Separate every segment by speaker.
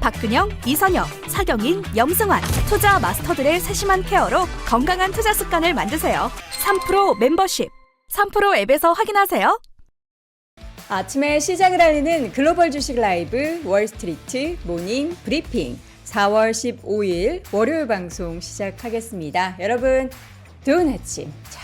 Speaker 1: 박근영, 이선영, 사경인, 염승환 투자 마스터들의 세심한 케어로 건강한 투자 습관을 만드세요. 3프로 멤버십 3프로 앱에서 확인하세요.
Speaker 2: 아침에 시작을 알리는 글로벌 주식 라이브 월스트리트 모닝 브리핑 4월 15일 월요일 방송 시작하겠습니다. 여러분 좋은 아침. 자,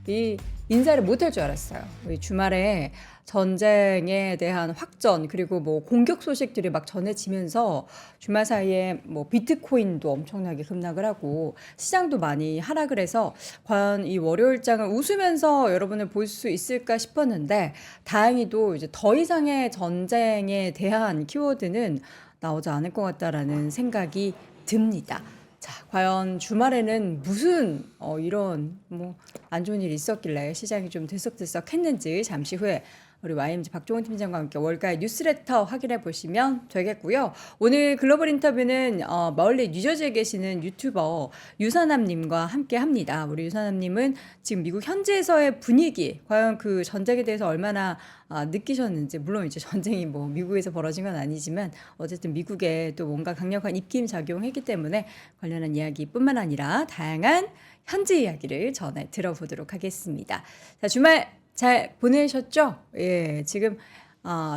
Speaker 2: 이 인사를 못할 줄 알았어요. 우리 주말에 전쟁에 대한 확전 그리고 뭐 공격 소식들이 막 전해지면서 주말 사이에 뭐 비트코인도 엄청나게 급락을 하고 시장도 많이 하락을 해서 과연 이 월요일장을 웃으면서 여러분을 볼 수 있을까 싶었는데 다행히도 이제 더 이상의 전쟁에 대한 키워드는 나오지 않을 것 같다라는 생각이 듭니다. 자, 과연 주말에는 무슨 이런 뭐 안 좋은 일이 있었길래 시장이 좀 들썩들썩했는지 잠시 후에 우리 YMG 박종훈 팀장과 함께 월가의 뉴스레터 확인해 보시면 되겠고요. 오늘 글로벌 인터뷰는 멀리 뉴저지에 계시는 유튜버 유선남님과 함께 합니다. 우리 유선남님은 지금 미국 현지에서의 분위기, 과연 그 전쟁에 대해서 얼마나 느끼셨는지, 물론 이제 전쟁이 뭐 미국에서 벌어진 건 아니지만 어쨌든 미국에 또 뭔가 강력한 입김 작용했기 때문에 관련한 이야기뿐만 아니라 다양한 현지 이야기를 전해 들어보도록 하겠습니다. 자, 주말 잘 보내셨죠? 예, 지금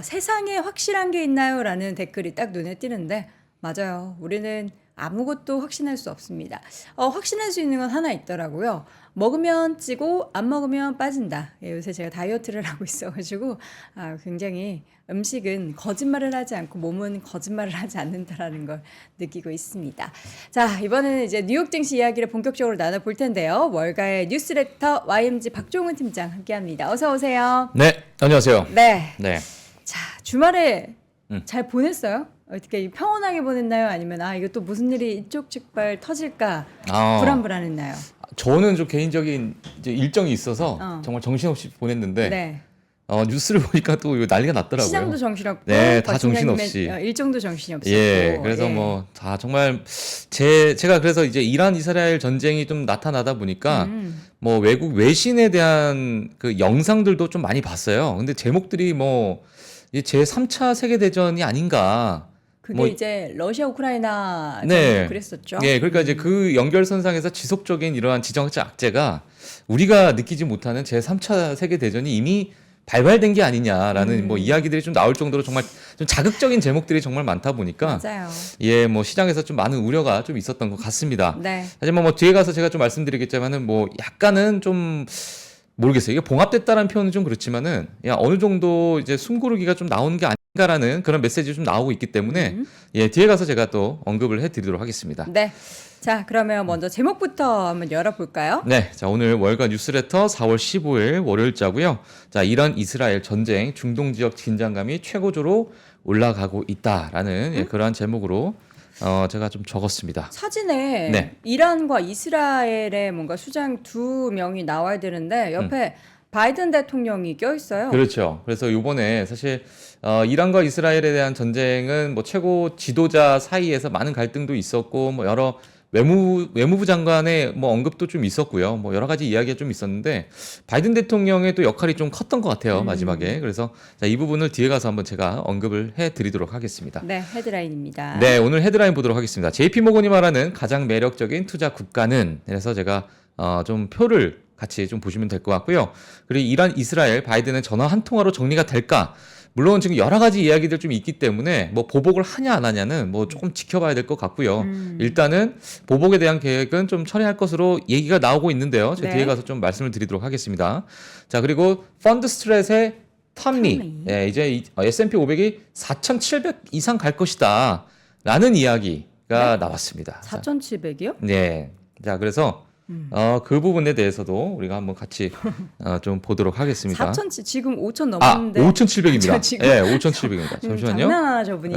Speaker 2: 세상에 확실한 게 있나요? 라는 댓글이 딱 눈에 띄는데 맞아요. 우리는 아무것도 확신할 수 없습니다. 확신할 수 있는 건 하나 있더라고요. 먹으면 찌고 안 먹으면 빠진다. 예, 요새 제가 다이어트를 하고 있어가지고 굉장히 음식은 거짓말을 하지 않고 몸은 거짓말을 하지 않는다라는 걸 느끼고 있습니다. 자, 이번에는 이제 뉴욕 증시 이야기를 본격적으로 나눠볼 텐데요. 월가의 뉴스레터 YMG 박종훈 팀장 함께합니다. 어서 오세요.
Speaker 3: 네, 안녕하세요.
Speaker 2: 네.
Speaker 3: 네.
Speaker 2: 자, 주말에 잘 보냈어요? 어떻게 평온하게 보냈나요? 아니면 이거 또 무슨 일이 일촉즉발 터질까 불안불안했나요?
Speaker 3: 저는 좀 개인적인 이제 일정이 있어서 정말 정신없이 보냈는데
Speaker 2: 네.
Speaker 3: 뉴스를 보니까 또 이거 난리가 났더라고요.
Speaker 2: 시장도 정신없고,
Speaker 3: 네, 다 정신없이.
Speaker 2: 일정도 정신이 없었고.
Speaker 3: 예, 그래서 뭐 다 정말 제가 그래서 이제 이란 이스라엘 전쟁이 좀 나타나다 보니까 뭐 외국 외신에 대한 그 영상들도 좀 많이 봤어요. 근데 제목들이 뭐 제 3차 세계 대전이 아닌가.
Speaker 2: 그게
Speaker 3: 뭐,
Speaker 2: 이제 러시아 우크라이나
Speaker 3: 네,
Speaker 2: 그랬었죠.
Speaker 3: 예, 그러니까 이제 그 연결선상에서 지속적인 이러한 지정학적 악재가 우리가 느끼지 못하는 제 3차 세계 대전이 이미 발발된 게 아니냐라는 뭐 이야기들이 좀 나올 정도로 정말 좀 자극적인 제목들이 정말 많다 보니까
Speaker 2: 맞아요.
Speaker 3: 예, 뭐 시장에서 좀 많은 우려가 좀 있었던 것 같습니다.
Speaker 2: 네.
Speaker 3: 하지만 뭐 뒤에 가서 제가 좀 말씀드리겠지만은 뭐 약간은 좀 모르겠어요. 이게 봉합됐다는 표현은 좀 그렇지만은 어느 정도 이제 숨고르기가 좀 나오는 게 아닌가라는 그런 메시지가 좀 나오고 있기 때문에 예, 뒤에 가서 제가 또 언급을 해드리도록 하겠습니다.
Speaker 2: 네. 자, 그러면 먼저 제목부터 한번 열어볼까요?
Speaker 3: 네, 자 오늘 월가 뉴스레터 4월 15일 월요일자고요. 자, 이란 이스라엘 전쟁 중동 지역 긴장감이 최고조로 올라가고 있다라는 예, 그러한 제목으로 제가 좀 적었습니다.
Speaker 2: 사진에
Speaker 3: 네.
Speaker 2: 이란과 이스라엘의 뭔가 수장 두 명이 나와야 되는데 옆에 바이든 대통령이 껴있어요.
Speaker 3: 그렇죠. 그래서 이번에 사실 이란과 이스라엘에 대한 전쟁은 뭐 최고 지도자 사이에서 많은 갈등도 있었고 뭐 여러 외무부 장관의 뭐 언급도 좀 있었고요. 뭐 여러 가지 이야기가 좀 있었는데 바이든 대통령의 또 역할이 좀 컸던 것 같아요. 마지막에. 그래서 자, 이 부분을 뒤에 가서 한번 제가 언급을 해드리도록 하겠습니다.
Speaker 2: 네, 헤드라인입니다.
Speaker 3: 네, 오늘 헤드라인 보도록 하겠습니다. JP모건이 말하는 가장 매력적인 투자 국가는 그래서 제가 좀 표를 같이 좀 보시면 될 것 같고요. 그리고 이란, 이스라엘, 바이든은 전화 한 통화로 정리가 될까? 물론 지금 여러 가지 이야기들 좀 있기 때문에 뭐 보복을 하냐 안 하냐는 뭐 조금 지켜봐야 될 것 같고요. 일단은 보복에 대한 계획은 좀 처리할 것으로 얘기가 나오고 있는데요. 제가
Speaker 2: 네.
Speaker 3: 뒤에 가서 좀 말씀을 드리도록 하겠습니다. 자, 그리고 펀드 스트렛의 텀리. 예, 이제 S&P 500이 4,700 이상 갈 것이다. 라는 이야기가 나왔습니다.
Speaker 2: 4,700이요?
Speaker 3: 네. 자, 그래서 그 부분에 대해서도 우리가 한번 같이 좀 보도록 하겠습니다.
Speaker 2: 4,000 지금 5,000 넘었는데.
Speaker 3: 5,700입니다.
Speaker 2: 지금
Speaker 3: 예, 5,700입니다. 잠시만요.
Speaker 2: 장난하죠, 분이.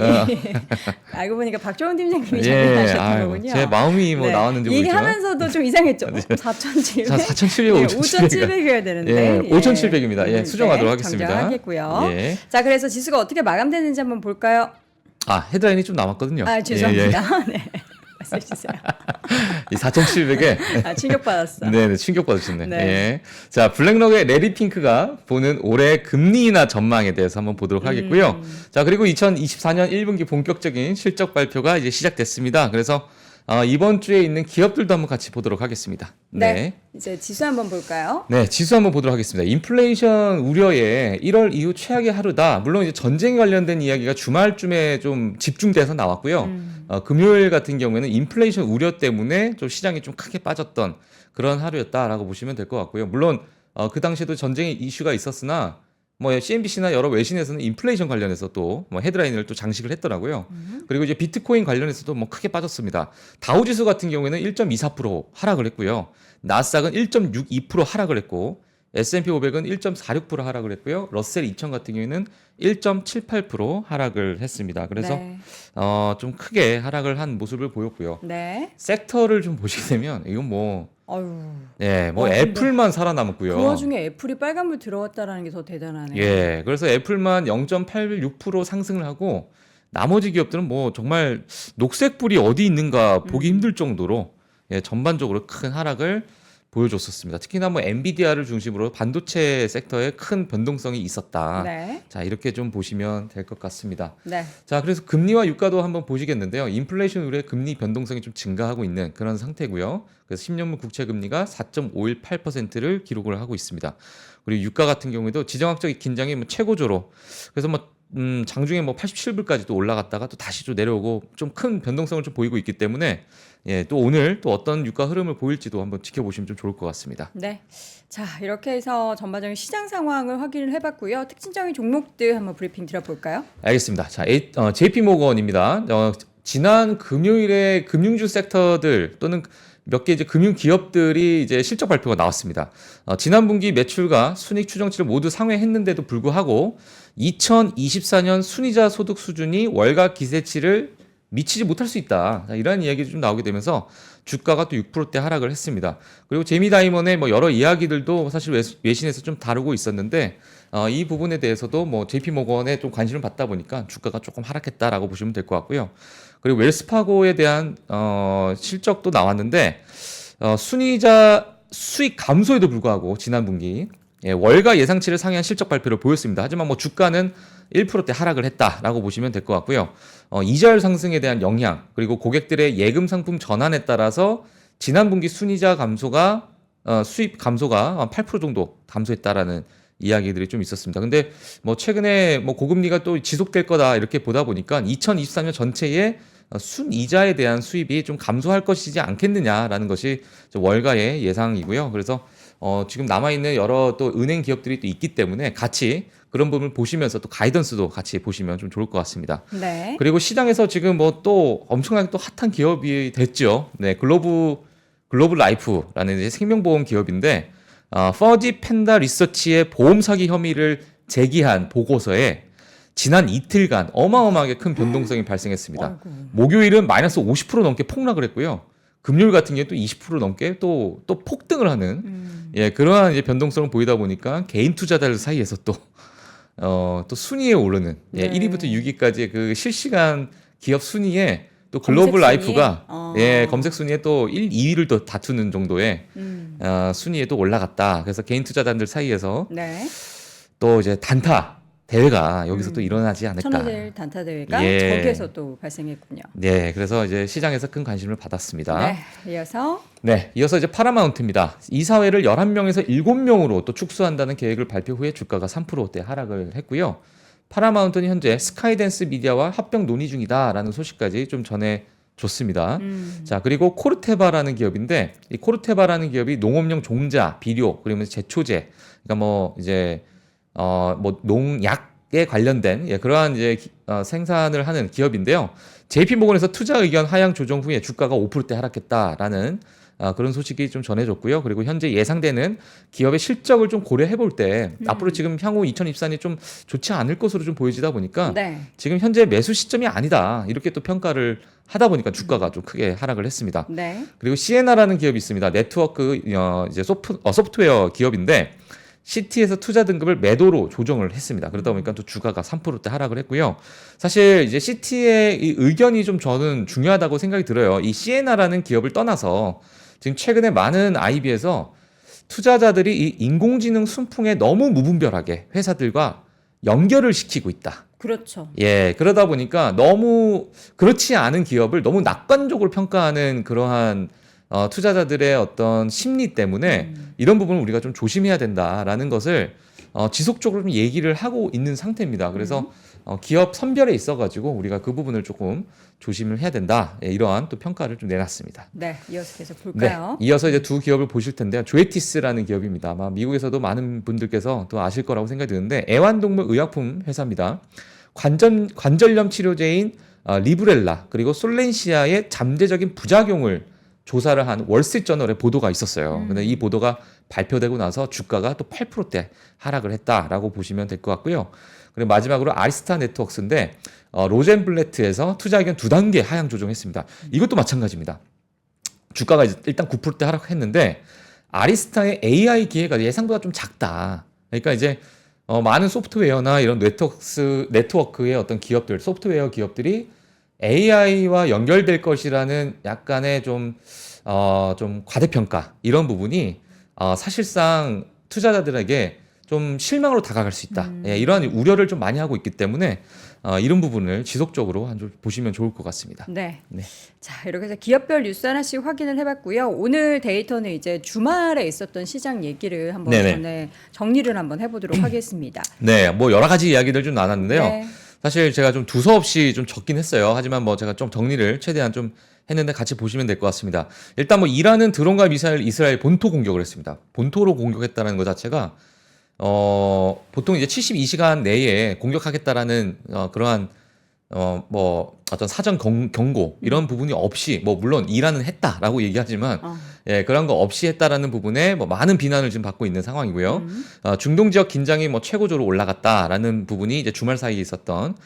Speaker 2: 알고 보니까 박정훈 팀장님이
Speaker 3: 예,
Speaker 2: 장난하셨던
Speaker 3: 아유,
Speaker 2: 거군요.
Speaker 3: 제 마음이 뭐
Speaker 2: 네.
Speaker 3: 나왔는지 모르겠지만.
Speaker 2: 얘기하면서도 좀 이상했죠. 4,700.
Speaker 3: 자, 4,700,
Speaker 2: 5,700이어야 되는데.
Speaker 3: 예, 5,700입니다. 예, 수정하도록 하겠습니다.
Speaker 2: 정정하겠고요.
Speaker 3: 예.
Speaker 2: 자, 그래서 지수가 어떻게 마감되는지 한번 볼까요?
Speaker 3: 헤드라인이 좀 남았거든요.
Speaker 2: 죄송합니다. 네. 말씀해 주세요.
Speaker 3: 이 4,700에
Speaker 2: 아, 충격받았어.
Speaker 3: 네, 충격 받으셨네.
Speaker 2: 네.
Speaker 3: 예. 자, 블랙록의 레리 핑크가 보는 올해 금리 인하 전망에 대해서 한번 보도록 하겠고요. 자, 그리고 2024년 1분기 본격적인 실적 발표가 이제 시작됐습니다. 그래서 이번 주에 있는 기업들도 한번 같이 보도록 하겠습니다.
Speaker 2: 네. 이제 지수 한번 볼까요?
Speaker 3: 네, 지수 한번 보도록 하겠습니다. 인플레이션 우려에 1월 이후 최악의 하루다. 물론 이제 전쟁 관련된 이야기가 주말쯤에 좀 집중돼서 나왔고요. 금요일 같은 경우에는 인플레이션 우려 때문에 좀 시장이 좀 크게 빠졌던 그런 하루였다라고 보시면 될 것 같고요. 물론 그 당시에도 전쟁의 이슈가 있었으나 뭐 CNBC나 여러 외신에서는 인플레이션 관련해서 또 뭐 헤드라인을 또 장식을 했더라고요. 그리고 이제 비트코인 관련해서도 뭐 크게 빠졌습니다. 다우지수 같은 경우에는 1.24% 하락을 했고요. 나스닥은 1.62% 하락을 했고 S&P 500은 1.46% 하락을 했고요. 러셀 2000 같은 경우에는 1.78% 하락을 했습니다. 그래서
Speaker 2: 네.
Speaker 3: 좀 크게 하락을 한 모습을 보였고요.
Speaker 2: 네.
Speaker 3: 섹터를 좀 보시게 되면 이건 뭐
Speaker 2: 어유.
Speaker 3: 네, 뭐
Speaker 2: 근데
Speaker 3: 애플만 살아남았고요.
Speaker 2: 그 와중에 애플이 빨간불 들어왔다라는 게 더 대단하네요.
Speaker 3: 예, 그래서 애플만 0.86% 상승을 하고 나머지 기업들은 뭐 정말 녹색불이 어디 있는가 보기 힘들 정도로 예, 전반적으로 큰 하락을 보여줬었습니다. 특히나 뭐 엔비디아를 중심으로 반도체 섹터에 큰 변동성이 있었다.
Speaker 2: 네.
Speaker 3: 자, 이렇게 좀 보시면 될 것 같습니다.
Speaker 2: 네.
Speaker 3: 자, 그래서 금리와 유가도 한번 보시겠는데요. 인플레이션 우려에 금리 변동성이 좀 증가하고 있는 그런 상태고요. 그래서 10년물 국채 금리가 4.518%를 기록을 하고 있습니다. 그리고 유가 같은 경우에도 지정학적 긴장이 뭐 최고조로 그래서 뭐 장중에 뭐 87불까지도 올라갔다가 또 다시 좀 내려오고 좀 큰 변동성을 좀 보이고 있기 때문에 예, 또 오늘 또 어떤 유가 흐름을 보일지도 한번 지켜보시면 좀 좋을 것 같습니다.
Speaker 2: 네. 자, 이렇게 해서 전반적인 시장 상황을 확인을 해봤고요. 특징적인 종목들 한번 브리핑 드려볼까요?
Speaker 3: 알겠습니다. 자, JP 모건입니다. 지난 금요일에 금융주 섹터들 또는 몇 개 이제 금융 기업들이 이제 실적 발표가 나왔습니다. 지난 분기 매출과 순익 추정치를 모두 상회했는데도 불구하고 2024년 순이자 소득 수준이 월가 기대치를 미치지 못할 수 있다. 이런 이야기도 좀 나오게 되면서 주가가 또 6%대 하락을 했습니다. 그리고 제미 다이먼의 뭐 여러 이야기들도 사실 외신에서 좀 다루고 있었는데 이 부분에 대해서도 뭐 JP 모건에 좀 관심을 받다 보니까 주가가 조금 하락했다라고 보시면 될 것 같고요. 그리고 웰스파고에 대한 실적도 나왔는데 순이자 수익 감소에도 불구하고 지난 분기 월가 예상치를 상회한 실적 발표를 보였습니다. 하지만 뭐 주가는 1%대 하락을 했다라고 보시면 될 것 같고요. 이자율 상승에 대한 영향 그리고 고객들의 예금 상품 전환에 따라서 지난 분기 순이자 감소가 수입 감소가 8% 정도 감소했다라는 이야기들이 좀 있었습니다. 근데 뭐 최근에 뭐 고금리가 또 지속될 거다 이렇게 보다 보니까 2024년 전체에 순이자에 대한 수입이 좀 감소할 것이지 않겠느냐라는 것이 월가의 예상이고요. 그래서 지금 남아있는 여러 또 은행 기업들이 또 있기 때문에 같이 그런 부분을 보시면서 또 가이던스도 같이 보시면 좀 좋을 것 같습니다.
Speaker 2: 네.
Speaker 3: 그리고 시장에서 지금 뭐 또 엄청나게 또 핫한 기업이 됐죠. 네, 글로벌 라이프라는 이제 생명보험 기업인데 퍼지 펜다 리서치의 보험 사기 혐의를 제기한 보고서에 지난 이틀간 어마어마하게 큰 변동성이 발생했습니다.
Speaker 2: 아이고.
Speaker 3: 목요일은 마이너스 50% 넘게 폭락을 했고요. 금요일 같은 경우에 또 20% 넘게 또 폭등을 하는 예, 그러한 이제 변동성을 보이다 보니까 개인 투자자들 사이에서 또 순위에 오르는 예,
Speaker 2: 네.
Speaker 3: 1위부터 6위까지 그 실시간 기업 순위에 또 글로벌 라이프가 예, 검색 순위에 또 1, 2위를 또 다투는 정도의 순위에 또 올라갔다. 그래서 개인 투자자들 사이에서
Speaker 2: 네.
Speaker 3: 또 이제 단타 대회가 여기서 또 일어나지 않을까.
Speaker 2: 천호델 단타 대회가
Speaker 3: 예.
Speaker 2: 저기에서 또 발생했군요.
Speaker 3: 네, 그래서 이제 시장에서 큰 관심을 받았습니다.
Speaker 2: 네. 이어서
Speaker 3: 네, 이어서 이제 파라마운트입니다. 이사회를 11명에서 7명으로 또 축소한다는 계획을 발표 후에 주가가 3%대 하락을 했고요. 파라마운트는 현재 스카이댄스 미디어와 합병 논의 중이다라는 소식까지 좀 전해줬습니다. 자, 그리고 코르테바라는 기업인데 이 코르테바라는 기업이 농업용 종자, 비료, 그리고 제초제, 그러니까 뭐 이제 뭐 농약에 관련된 그러한 이제 생산을 하는 기업인데요. JP 모건에서 투자 의견 하향 조정 후에 주가가 5%대 하락했다라는 그런 소식이 좀 전해졌고요. 그리고 현재 예상되는 기업의 실적을 좀 고려해 볼 때 앞으로 지금 향후 2024년이 좀 좋지 않을 것으로 좀 보여지다 보니까
Speaker 2: 네.
Speaker 3: 지금 현재 매수 시점이 아니다. 이렇게 또 평가를 하다 보니까 주가가 좀 크게 하락을 했습니다.
Speaker 2: 네.
Speaker 3: 그리고 시에나라는 기업이 있습니다. 네트워크 이제 소프트웨어 기업인데 시티에서 투자 등급을 매도로 조정을 했습니다. 그러다 보니까 또 주가가 3%대 하락을 했고요. 사실 이제 시티의 이 의견이 좀 저는 중요하다고 생각이 들어요. 이 시에나라는 기업을 떠나서 지금 최근에 많은 IB에서 투자자들이 이 인공지능 순풍에 너무 무분별하게 회사들과 연결을 시키고 있다.
Speaker 2: 그렇죠.
Speaker 3: 예, 그러다 보니까 너무 그렇지 않은 기업을 너무 낙관적으로 평가하는 그러한 투자자들의 어떤 심리 때문에 이런 부분을 우리가 좀 조심해야 된다라는 것을 지속적으로 좀 얘기를 하고 있는 상태입니다. 그래서 기업 선별에 있어가지고 우리가 그 부분을 조금 조심을 해야 된다. 예, 이러한 또 평가를 좀 내놨습니다.
Speaker 2: 네, 이어서 계속 볼까요?
Speaker 3: 네, 이어서 이제 두 기업을 보실 텐데요. 조에티스라는 기업입니다. 아마 미국에서도 많은 분들께서 또 아실 거라고 생각이 드는데 애완동물 의약품 회사입니다. 관절염 치료제인 리브렐라 그리고 솔렌시아의 잠재적인 부작용을 조사를 한 월스트리트저널의 보도가 있었어요. 근데 이 보도가 발표되고 나서 주가가 또 8%대 하락을 했다라고 보시면 될 것 같고요. 그리고 마지막으로 아리스타 네트워크스인데 로젠블레트에서 투자 의견 2단계 하향 조정했습니다. 이것도 마찬가지입니다. 주가가 일단 9%대 하락했는데 아리스타의 AI 기회가 예상보다 좀 작다. 그러니까 이제 많은 소프트웨어나 이런 네트워크의 어떤 기업들, 소프트웨어 기업들이 AI와 연결될 것이라는 약간의 좀 과대평가 이런 부분이 사실상 투자자들에게 좀 실망으로 다가갈 수 있다. 예, 이러한 우려를 좀 많이 하고 있기 때문에 이런 부분을 지속적으로 좀 보시면 좋을 것 같습니다.
Speaker 2: 네.
Speaker 3: 네.
Speaker 2: 자, 이렇게 해서 기업별 뉴스 하나씩 확인을 해봤고요. 오늘 데이터는 이제 주말에 있었던 시장 얘기를 한번 전에 정리를 한번 해보도록 하겠습니다.
Speaker 3: 네, 뭐 여러 가지 이야기들 좀 나눴는데요.
Speaker 2: 네.
Speaker 3: 사실 제가 좀 두서없이 좀 적긴 했어요. 하지만 뭐 제가 좀 정리를 최대한 좀 했는데 같이 보시면 될 것 같습니다. 일단 뭐 이란은 드론과 미사일 이스라엘 본토 공격을 했습니다. 본토로 공격했다는 것 자체가 보통 이제 72시간 내에 공격하겠다라는 그러한 뭐 어떤 사전 경고 이런 부분이 없이 뭐 물론 이란은 했다라고 얘기하지만 예, 그런 거 없이 했다라는 부분에 뭐 많은 비난을 지금 받고 있는 상황이고요. 중동 지역 긴장이 뭐 최고조로 올라갔다라는 부분이 이제 주말 사이에 있었던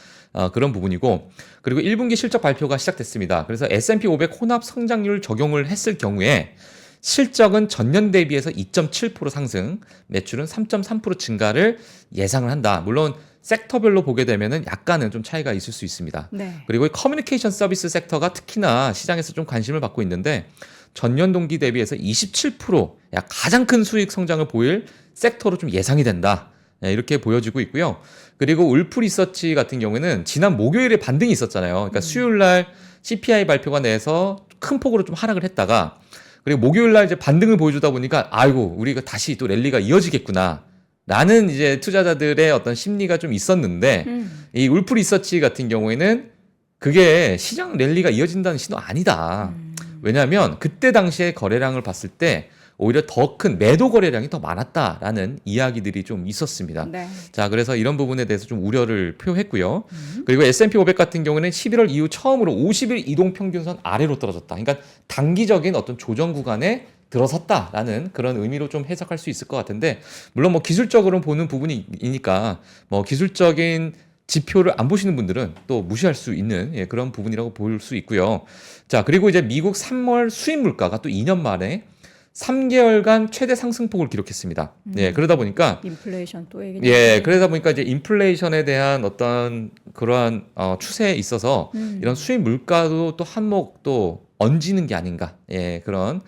Speaker 3: 그런 부분이고 그리고 1분기 실적 발표가 시작됐습니다. 그래서 S&P 500 혼합 성장률 적용을 했을 경우에 실적은 전년 대비해서 2.7% 상승, 매출은 3.3% 증가를 예상을 한다. 물론 섹터별로 보게 되면은 약간은 좀 차이가 있을 수 있습니다.
Speaker 2: 네.
Speaker 3: 그리고 커뮤니케이션 서비스 섹터가 특히나 시장에서 좀 관심을 받고 있는데 전년 동기 대비해서 27% 가장 큰 수익 성장을 보일 섹터로 좀 예상이 된다. 이렇게 보여지고 있고요. 그리고 울프 리서치 같은 경우에는 지난 목요일에 반등이 있었잖아요. 그러니까 수요일 날 CPI 발표가 내서 큰 폭으로 좀 하락을 했다가 그리고 목요일 날 이제 반등을 보여주다 보니까 아이고 우리가 다시 또 랠리가 이어지겠구나. 라는 이제 투자자들의 어떤 심리가 좀 있었는데 이 울프 리서치 같은 경우에는 그게 시장 랠리가 이어진다는 신호 아니다. 왜냐하면 그때 당시에 거래량을 봤을 때 오히려 더 큰 매도 거래량이 더 많았다라는 이야기들이 좀 있었습니다.
Speaker 2: 네.
Speaker 3: 자, 그래서 이런 부분에 대해서 좀 우려를 표했고요. 그리고 S&P 500 같은 경우는 11월 이후 처음으로 50일 이동 평균선 아래로 떨어졌다. 그러니까 단기적인 어떤 조정 구간에 들어섰다라는 그런 의미로 좀 해석할 수 있을 것 같은데 물론 뭐 기술적으로 보는 부분이니까 뭐 기술적인 지표를 안 보시는 분들은 또 무시할 수 있는 그런 부분이라고 볼 수 있고요. 자, 그리고 이제 미국 3월 수입 물가가 또 2년 만에 3개월간 최대 상승폭을 기록했습니다. 예, 그러다 보니까
Speaker 2: 인플레이션 또 얘기.
Speaker 3: 그러다 보니까 이제 인플레이션에 대한 어떤 그러한 추세에 있어서 이런 수입 물가도 또 한몫 또 얹히는 게 아닌가. 예, 그런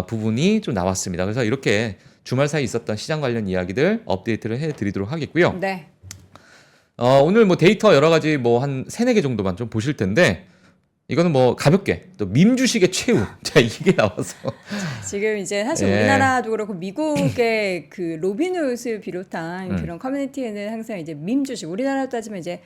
Speaker 3: 부분이 좀 나왔습니다. 그래서 이렇게 주말 사이 있었던 시장 관련 이야기들 업데이트를 해드리도록 하겠고요.
Speaker 2: 네.
Speaker 3: 오늘 뭐 데이터 여러 가지 뭐 한 3-4개 정도만 좀 보실 텐데 이거는 뭐 가볍게 또 밈 주식의 최후. 자, 이게 나와서
Speaker 2: 지금 이제 사실
Speaker 3: 예.
Speaker 2: 우리나라도 그렇고 미국의 그 로빈훗을 비롯한 그런 커뮤니티에는 항상 이제 밈 주식 우리나라 따지면 이제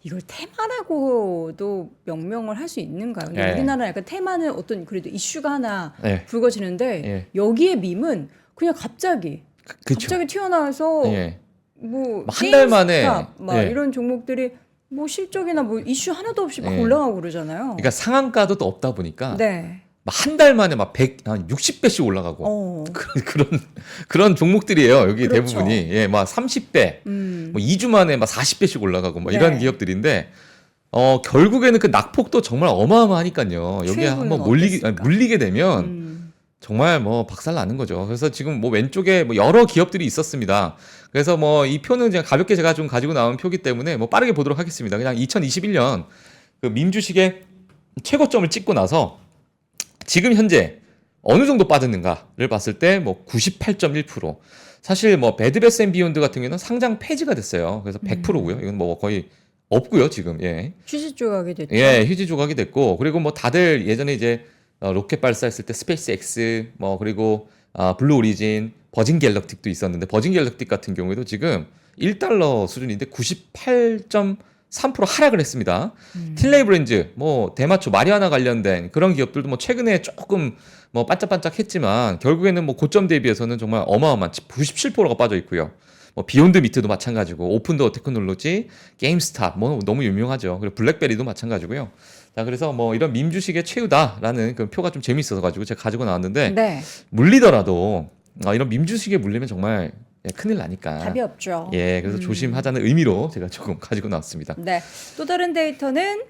Speaker 2: 이걸 테마라고도 명명을 할 수 있는가요? 근데
Speaker 3: 예.
Speaker 2: 우리나라 약간 테마는 어떤 그래도 이슈가 하나
Speaker 3: 예.
Speaker 2: 불거지는데
Speaker 3: 예.
Speaker 2: 여기에 밈은 그냥 갑자기
Speaker 3: 그쵸.
Speaker 2: 갑자기 튀어나와서
Speaker 3: 예.
Speaker 2: 뭐
Speaker 3: 한달 만에
Speaker 2: 게임스탑 막
Speaker 3: 예.
Speaker 2: 이런 종목들이 뭐 실적이나 뭐 이슈 하나도 없이 막
Speaker 3: 예.
Speaker 2: 올라가고 그러잖아요.
Speaker 3: 그러니까 상한가도 또 없다 보니까
Speaker 2: 네.
Speaker 3: 한 달 만에 막 60배씩 올라가고 그런 종목들이에요. 여기
Speaker 2: 그렇죠.
Speaker 3: 대부분이 막 30배, 뭐 2주 만에 막 40배씩 올라가고 막 이런
Speaker 2: 네.
Speaker 3: 기업들인데 결국에는 그 낙폭도 정말 어마어마하니까요. 여기에
Speaker 2: 최고는
Speaker 3: 한번
Speaker 2: 어땠을까?
Speaker 3: 물리게 되면 정말 뭐 박살 나는 거죠. 그래서 지금 뭐 왼쪽에 뭐 여러 기업들이 있었습니다. 그래서 뭐 이 표는 그냥 가볍게 제가 좀 가지고 나온 표기 때문에 뭐 빠르게 보도록 하겠습니다. 그냥 2021년 그 민주식의 최고점을 찍고 나서 지금 현재 어느 정도 빠졌는가를 봤을 때 뭐 98.1%. 사실 뭐 배드베스 앤 비욘드 같은 경우는 상장 폐지가 됐어요. 그래서 100%고요. 이건 뭐 거의 없고요, 지금. 예.
Speaker 2: 휴지 조각이 됐죠.
Speaker 3: 예, 휴지 조각이 됐고 그리고 뭐 다들 예전에 이제 로켓 발사했을 때 스페이스 X 뭐 그리고 블루 오리진, 버진 갤럭틱도 있었는데 버진 갤럭틱 같은 경우에도 지금 1달러 수준인데 98.3% 하락을 했습니다. 틸레이 브랜즈, 뭐 대마초, 마리아나 관련된 그런 기업들도 뭐 최근에 조금 뭐 반짝반짝했지만 결국에는 뭐 고점 대비해서는 정말 어마어마한 97%가 빠져 있고요. 뭐 비욘드 미트도 마찬가지고 오픈도어 테크놀로지, 게임스탑 뭐 너무 유명하죠. 그리고 블랙베리도 마찬가지고요. 자, 그래서 뭐 이런 민주식의 최후다라는 그 표가 좀 재밌어서 가지고 제가 가지고 나왔는데
Speaker 2: 네.
Speaker 3: 물리더라도 이런 민주식에 물리면 정말 큰일 나니까.
Speaker 2: 답이 없죠.
Speaker 3: 예, 그래서 조심하자는 의미로 제가 조금 가지고 나왔습니다.
Speaker 2: 네. 또 다른 데이터는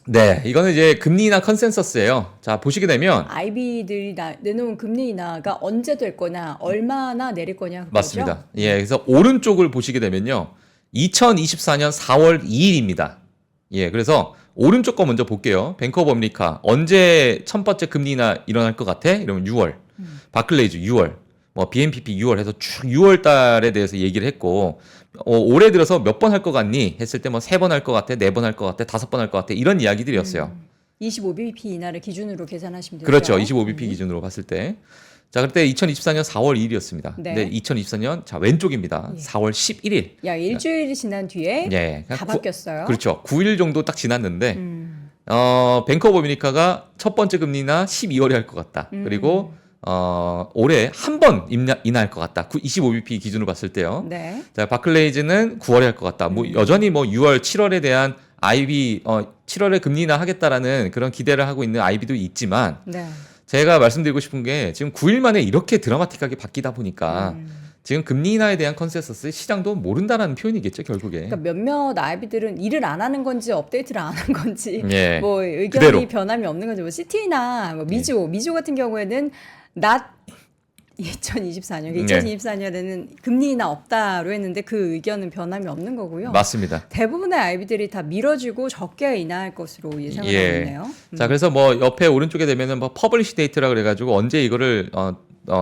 Speaker 3: 네, 이거는 이제 금리 인하 컨센서스예요. 자, 보시게 되면
Speaker 2: IB들이 내놓은 금리 인하가 언제 될 거냐, 얼마나 내릴 거냐. 그거죠?
Speaker 3: 맞습니다. 예, 그래서 오른쪽을 보시게 되면요. 2024년 4월 2일입니다. 예, 그래서 오른쪽 거 먼저 볼게요. 뱅크 오브 아메리카 언제 첫 번째 금리 인하 일어날 것 같아? 이러면 6월. 바클레이즈 6월. 뭐 BNPP 6월 해서 쭉 6월 달에 대해서 얘기를 했고 올해 들어서 몇 번 할 것 같니? 했을 때 뭐 3번 할 것 같아, 4번 할 것 같아, 5번 할 것 같아 이런 이야기들이었어요.
Speaker 2: 25bp 인하를 기준으로 계산하시면 되죠.
Speaker 3: 그렇죠. 25bp 기준으로 봤을 때. 자, 그때 2024년 4월 2일이었습니다.
Speaker 2: 네.
Speaker 3: 근데 2024년 자 왼쪽입니다. 4월 11일.
Speaker 2: 야, 일주일이 지난 뒤에
Speaker 3: 예.
Speaker 2: 다 바뀌었어요.
Speaker 3: 그렇죠. 9일 정도 딱 지났는데 뱅크 오브 아메리카가 첫 번째 금리 인하 12월에 할 것 같다. 그리고 올해 한 번 인하할 것 같다. 25bp 기준으로 봤을 때요.
Speaker 2: 네.
Speaker 3: 자, 바클레이즈는 9월에 할 것 같다. 뭐 여전히 뭐 6월, 7월에 대한 IB 7월에 금리 인하 하겠다라는 그런 기대를 하고 있는 IB도 있지만
Speaker 2: 네.
Speaker 3: 제가 말씀드리고 싶은 게 지금 9일 만에 이렇게 드라마틱하게 바뀌다 보니까 지금 금리 인하에 대한 컨센서스 시장도 모른다라는 표현이겠죠, 결국에.
Speaker 2: 그러니까 몇몇 IB들은 일을 안 하는 건지 업데이트를 안 하는 건지
Speaker 3: 예.
Speaker 2: 뭐 의견이
Speaker 3: 그대로.
Speaker 2: 변함이 없는 건지 뭐 시티나 뭐 미조 같은 경우에는 낮 2024년, 2024년에는 금리 인하 없다로 했는데 그 의견은 변함이 없는 거고요.
Speaker 3: 맞습니다.
Speaker 2: 대부분의 IB들이 다 미뤄지고 적게 인하할 것으로 예상을 하고
Speaker 3: 예.
Speaker 2: 있네요.
Speaker 3: 자, 그래서 뭐 옆에 오른쪽에 되면은 뭐 퍼블리시 데이트라 그래가지고 언제 이거를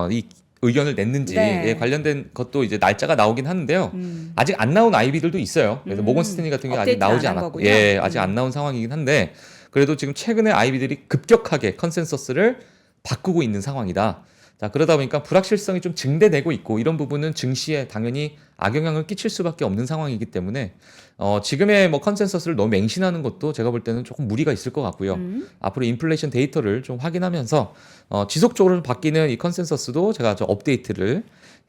Speaker 3: 이 의견을 냈는지
Speaker 2: 네.
Speaker 3: 관련된 것도 이제 날짜가 나오긴 하는데요. 아직 안 나온 IB들도 있어요. 그래서 모건 스탠리 같은 게 아직
Speaker 2: 업데이트 안
Speaker 3: 나오지
Speaker 2: 한
Speaker 3: 않았고,
Speaker 2: 거고요.
Speaker 3: 예, 아직 안 나온 상황이긴 한데 그래도 지금 최근에 IB들이 급격하게 컨센서스를 바꾸고 있는 상황이다. 자, 그러다 보니까 불확실성이 좀 증대되고 있고 이런 부분은 증시에 당연히 악영향을 끼칠 수밖에 없는 상황이기 때문에 지금의 뭐 컨센서스를 너무 맹신하는 것도 제가 볼 때는 조금 무리가 있을 것 같고요. 앞으로 인플레이션 데이터를 좀 확인하면서 지속적으로 바뀌는 이 컨센서스도 제가 좀 업데이트를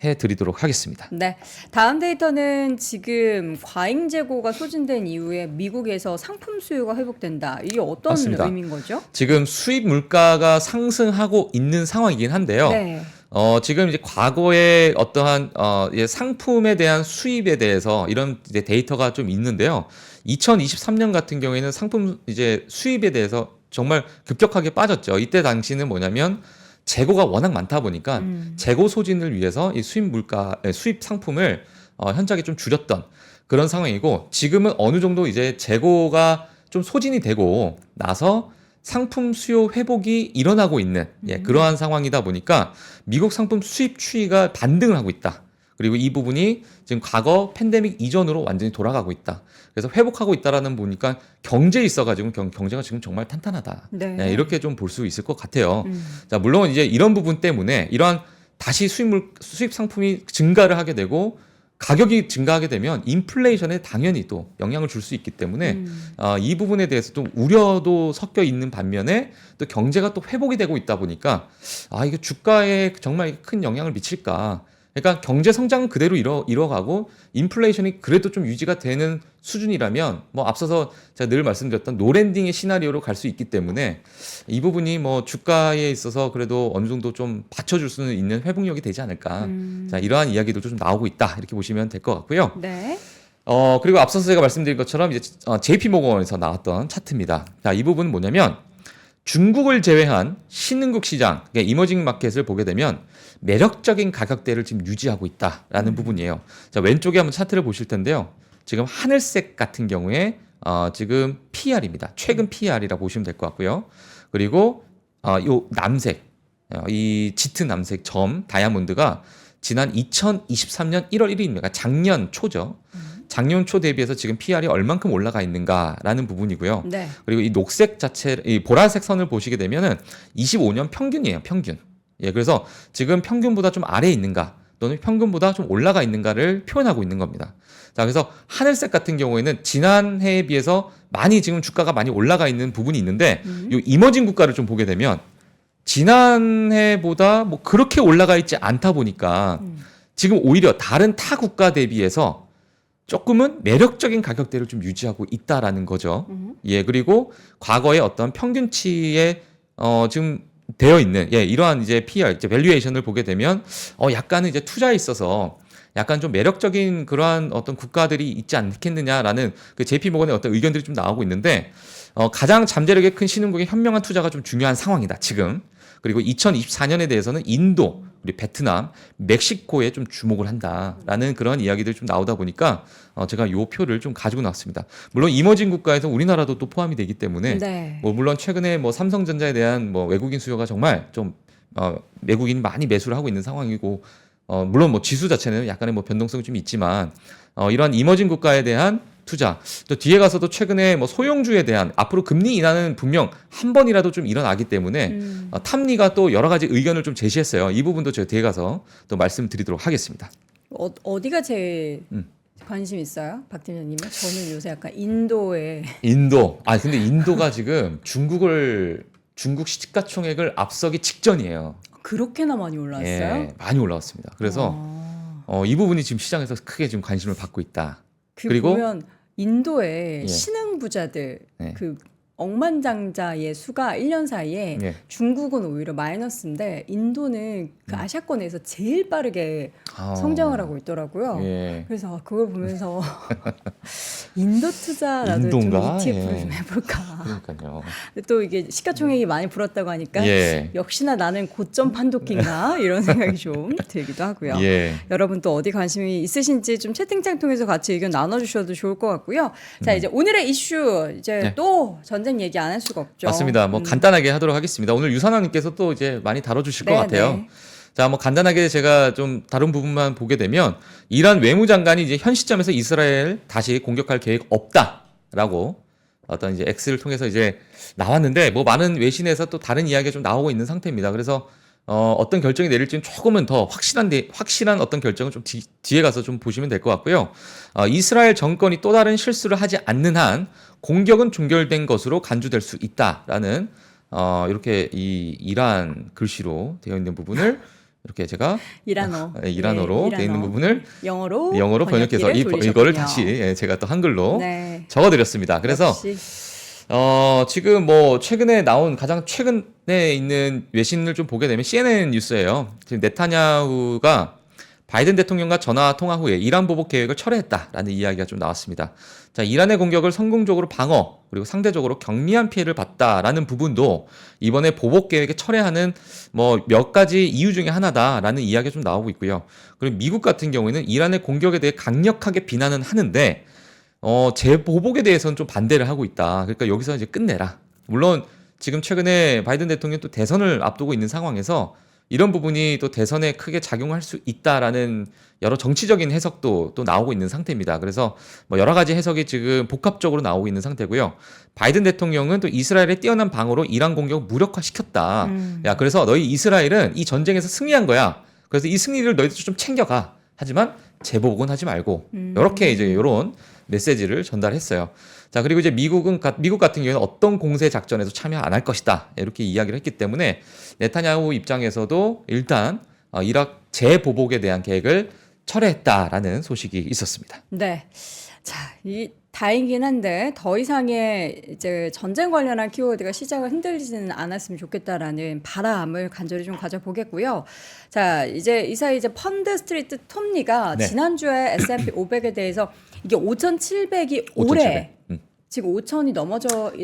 Speaker 3: 해드리도록 하겠습니다.
Speaker 2: 네. 다음 데이터는 지금 과잉 재고가 소진된 이후에 미국에서 상품 수요가 회복된다. 이게 어떤
Speaker 3: 맞습니다.
Speaker 2: 의미인 거죠?
Speaker 3: 지금 수입 물가가 상승하고 있는 상황이긴 한데요.
Speaker 2: 네.
Speaker 3: 지금 이제 과거에 어떠한 상품에 대한 수입에 대해서 이런 이제 데이터가 좀 있는데요. 2023년 같은 경우에는 상품 이제 수입에 대해서 정말 급격하게 빠졌죠. 이때 당시는 뭐냐면 재고가 워낙 많다 보니까 재고 소진을 위해서 이 수입 상품을 현저하게 좀 줄였던 그런 상황이고 지금은 어느 정도 이제 재고가 좀 소진이 되고 나서 상품 수요 회복이 일어나고 있는 그러한 상황이다 보니까 미국 상품 수입 추이가 반등을 하고 있다. 그리고 이 부분이 지금 과거 팬데믹 이전으로 완전히 돌아가고 있다. 그래서 회복하고 있다라는 보니까 경제에 있어가지고 경제가 지금 정말 탄탄하다.
Speaker 2: 네.
Speaker 3: 이렇게 좀 볼 수 있을 것 같아요. 자, 물론 이제 이런 부분 때문에 이러한 다시 수입 상품이 증가를 하게 되고 가격이 증가하게 되면 인플레이션에 당연히 또 영향을 줄 수 있기 때문에 이 부분에 대해서 좀 우려도 섞여 있는 반면에 또 경제가 또 회복이 되고 있다 보니까 이게 주가에 정말 큰 영향을 미칠까. 그러니까 경제 성장은 그대로 이뤄가고 인플레이션이 그래도 좀 유지가 되는 수준이라면 뭐 앞서서 제가 늘 말씀드렸던 노랜딩의 시나리오로 갈 수 있기 때문에 이 부분이 뭐 주가에 있어서 그래도 어느 정도 좀 받쳐줄 수는 있는 회복력이 되지 않을까. 자, 이러한 이야기도 좀 나오고 있다 이렇게 보시면 될 것 같고요.
Speaker 2: 네.
Speaker 3: 그리고 앞서서 제가 말씀드린 것처럼 이제 JP 모건에서 나왔던 차트입니다. 자, 이 부분은 뭐냐면 중국을 제외한 신흥국 시장, 그러니까 이머징 마켓을 보게 되면 매력적인 가격대를 지금 유지하고 있다라는 부분이에요. 자, 왼쪽에 한번 차트를 보실 텐데요. 지금 하늘색 같은 경우에 지금 PR입니다. 최근 PR이라고 보시면 될 것 같고요. 그리고 요 남색, 이 짙은 남색 점 다이아몬드가 지난 2023년 1월 1일입니다. 작년 초죠. 작년 초 대비해서 지금 PR이 얼만큼 올라가 있는가라는 부분이고요.
Speaker 2: 네.
Speaker 3: 그리고 이 녹색 자체, 이 보라색 선을 보시게 되면은 25년 평균이에요, 평균. 예, 그래서 지금 평균보다 좀 아래에 있는가 또는 평균보다 좀 올라가 있는가를 표현하고 있는 겁니다. 자, 그래서 하늘색 같은 경우에는 지난해에 비해서 많이 지금 주가가 많이 올라가 있는 부분이 있는데 이 이머징 국가를 좀 보게 되면 지난해보다 뭐 그렇게 올라가 있지 않다 보니까 지금 오히려 다른 타 국가 대비해서 조금은 매력적인 가격대를 좀 유지하고 있다라는 거죠. 예, 그리고 과거의 어떤 평균치에 지금 되어 있는 이러한 이제 PR, 이제 밸류에이션을 보게 되면 약간은 이제 투자에 있어서 약간 좀 매력적인 그러한 어떤 국가들이 있지 않겠느냐라는 그 JP 모건의 어떤 의견들이 좀 나오고 있는데 가장 잠재력이 큰 신흥국의 현명한 투자가 좀 중요한 상황이다 지금. 그리고 2024년에 대해서는 인도, 우리 베트남, 멕시코에 좀 주목을 한다라는 그런 이야기들이 좀 나오다 보니까 제가 요 표를 좀 가지고 나왔습니다. 물론 이머징 국가에서 우리나라도 또 포함이 되기 때문에
Speaker 2: 네.
Speaker 3: 뭐 물론 최근에 뭐 삼성전자에 대한 뭐 외국인 수요가 정말 좀 외국인이 많이 매수를 하고 있는 상황이고 물론 뭐 지수 자체는 약간의 뭐 변동성이 좀 있지만 이러한 이머징 국가에 대한 투자 또 뒤에 가서도 최근에 뭐 소형주에 대한 앞으로 금리 인하는 분명 한 번이라도 좀 일어나기 때문에 탐리가 또 여러 가지 의견을 좀 제시했어요. 이 부분도 제가 뒤에 가서 또 말씀드리도록 하겠습니다.
Speaker 2: 어디가 제일 관심 있어요, 박 팀장님은? 저는 요새 약간 인도에
Speaker 3: 인도. 근데 인도가 지금 중국 시가총액을 앞서기 직전이에요.
Speaker 2: 그렇게나 많이 올랐어요?
Speaker 3: 예, 많이 올라왔습니다. 그래서 이 부분이 지금 시장에서 크게 지금 관심을 받고 있다. 그리고
Speaker 2: 보면 인도의
Speaker 3: 예.
Speaker 2: 신흥 부자들
Speaker 3: 네.
Speaker 2: 그 억만장자의 수가 1년 사이에
Speaker 3: 예.
Speaker 2: 중국은 오히려 마이너스인데 인도는 그 아시아권에서 제일 빠르게 성장을 하고 있더라고요.
Speaker 3: 예.
Speaker 2: 그래서 그걸 보면서 인도 투자 나도
Speaker 3: 인도인가?
Speaker 2: 좀 ETF를
Speaker 3: 예.
Speaker 2: 좀 해볼까.
Speaker 3: 그러니까요.
Speaker 2: 또 이게 시가총액이 많이 불었다고 하니까
Speaker 3: 예.
Speaker 2: 역시나 나는 고점 판도기인가 이런 생각이 좀 들기도 하고요.
Speaker 3: 예.
Speaker 2: 여러분 또 어디 관심이 있으신지 좀 채팅창 통해서 같이 의견 나눠주셔도 좋을 것 같고요. 자 이제 오늘의 이슈 이제
Speaker 3: 네.
Speaker 2: 또 전쟁 얘기 안 할 수가 없죠.
Speaker 3: 맞습니다. 뭐 간단하게 하도록 하겠습니다. 오늘 유선아님께서 또 이제 많이 다뤄주실 것
Speaker 2: 네,
Speaker 3: 같아요.
Speaker 2: 네.
Speaker 3: 자, 뭐 간단하게 제가 좀 다른 부분만 보게 되면 이란 외무장관이 이제 현 시점에서 이스라엘 다시 공격할 계획 없다라고 어떤 이제 X를 통해서 이제 나왔는데 뭐 많은 외신에서 또 다른 이야기가 좀 나오고 있는 상태입니다. 그래서 어떤 결정이 내릴지는 조금은 더 확실한 어떤 결정은 좀 뒤에 가서 좀 보시면 될 것 같고요. 이스라엘 정권이 또 다른 실수를 하지 않는 한 공격은 종결된 것으로 간주될 수 있다라는 이렇게 이 이란 글씨로 되어 있는 부분을 이렇게 제가 이란어로
Speaker 2: 네,
Speaker 3: 되어 있는 부분을
Speaker 2: 영어로
Speaker 3: 번역해서 이거를 다시 제가 또 한글로
Speaker 2: 네.
Speaker 3: 적어드렸습니다. 그래서
Speaker 2: 역시.
Speaker 3: 지금 뭐 최근에 나온 가장 최근에 있는 외신을 좀 보게 되면 CNN 뉴스예요. 지금 네타냐후가 바이든 대통령과 전화 통화 후에 이란 보복 계획을 철회했다라는 이야기가 좀 나왔습니다. 자, 이란의 공격을 성공적으로 방어 그리고 상대적으로 경미한 피해를 봤다라는 부분도 이번에 보복 계획을 철회하는 뭐 몇 가지 이유 중에 하나다라는 이야기가 좀 나오고 있고요. 그리고 미국 같은 경우에는 이란의 공격에 대해 강력하게 비난은 하는데 재보복에 대해서는 좀 반대를 하고 있다. 그러니까 여기서 이제 끝내라. 물론 지금 최근에 바이든 대통령이 또 대선을 앞두고 있는 상황에서 이런 부분이 또 대선에 크게 작용할 수 있다라는 여러 정치적인 해석도 또 나오고 있는 상태입니다. 그래서 뭐 여러 가지 해석이 지금 복합적으로 나오고 있는 상태고요. 바이든 대통령은 또 이스라엘의 뛰어난 방어로 이란 공격을 무력화시켰다. 야, 그래서 너희 이스라엘은 이 전쟁에서 승리한 거야. 그래서 이 승리를 너희들 좀 챙겨가. 하지만 재보복은 하지 말고 이렇게 이제 이런 메시지를 전달했어요. 자, 그리고 이제 미국 같은 경우에는 어떤 공세 작전에도 참여 안 할 것이다. 이렇게 이야기를 했기 때문에 네타냐후 입장에서도 일단 이락 재보복에 대한 계획을 철회했다라는 소식이 있었습니다.
Speaker 2: 네. 자, 이 다행이긴 한데 더 이상의 이제 전쟁 관련한 키워드가 시장을 흔들리지는 않았으면 좋겠다라는 바람을 간절히 좀 가져보겠고요. 자, 이제 이 사이 이제 펀드 스트리트 톱니가
Speaker 3: 네.
Speaker 2: 지난주에 S&P 500에 대해서 이게 5,700이 올해 지금 5,000이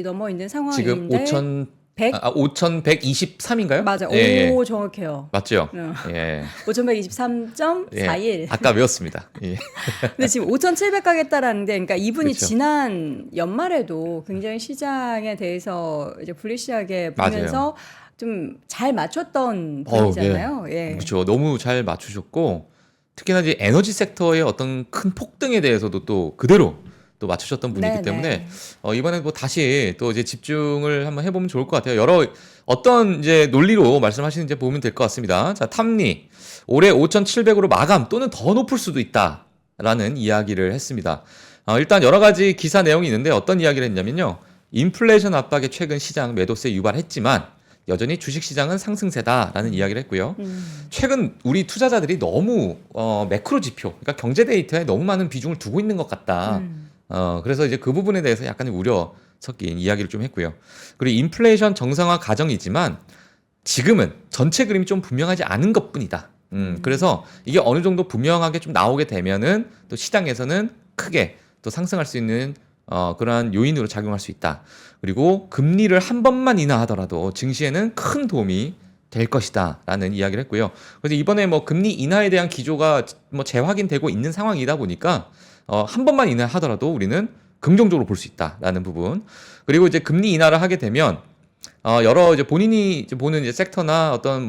Speaker 2: 넘어 있는
Speaker 3: 지금
Speaker 2: 상황인데 100?
Speaker 3: 5,123인가요?
Speaker 2: 맞아.
Speaker 3: 예,
Speaker 2: 오,
Speaker 3: 예.
Speaker 2: 정확해요.
Speaker 3: 맞죠?
Speaker 2: 어.
Speaker 3: 예.
Speaker 2: 5,123.41.
Speaker 3: 예. 아까 외웠습니다. 예.
Speaker 2: 근데 지금 5,700 가겠다라는데, 그러니까 이분이
Speaker 3: 그렇죠.
Speaker 2: 지난 연말에도 굉장히 시장에 대해서 이제 불리시하게 보면서 좀 잘 맞췄던 분이잖아요. 예.
Speaker 3: 그렇죠. 너무 잘 맞추셨고 특히나 이제 에너지 섹터의 어떤 큰 폭등에 대해서도 또 그대로 또 맞추셨던 분이기
Speaker 2: 네네.
Speaker 3: 때문에 이번에 뭐 다시 또 이제 집중을 한번 해보면 좋을 것 같아요. 여러 어떤 이제 논리로 말씀하시는지 보면 될 것 같습니다. 자, 탐리 올해 5,700으로 마감 또는 더 높을 수도 있다라는 이야기를 했습니다. 일단 여러 가지 기사 내용이 있는데 어떤 이야기를 했냐면요. 인플레이션 압박에 최근 시장 매도세 유발했지만 여전히 주식시장은 상승세다라는 이야기를 했고요. 최근 우리 투자자들이 너무 매크로 지표, 그러니까 경제 데이터에 너무 많은 비중을 두고 있는 것 같다. 그래서 이제 그 부분에 대해서 약간 우려 섞인 이야기를 좀 했고요. 그리고 인플레이션 정상화 과정이지만 지금은 전체 그림이 좀 분명하지 않은 것뿐이다. 그래서 이게 어느 정도 분명하게 좀 나오게 되면은 또 시장에서는 크게 또 상승할 수 있는 그러한 요인으로 작용할 수 있다. 그리고 금리를 한 번만 인하하더라도 증시에는 큰 도움이 될 것이다라는 이야기를 했고요. 그래서 이번에 뭐 금리 인하에 대한 기조가 뭐 재확인되고 있는 상황이다 보니까 한 번만 인하하더라도 우리는 긍정적으로 볼 수 있다라는 부분. 그리고 이제 금리 인하를 하게 되면 여러 이제 본인이 이제 보는 이제 섹터나 어떤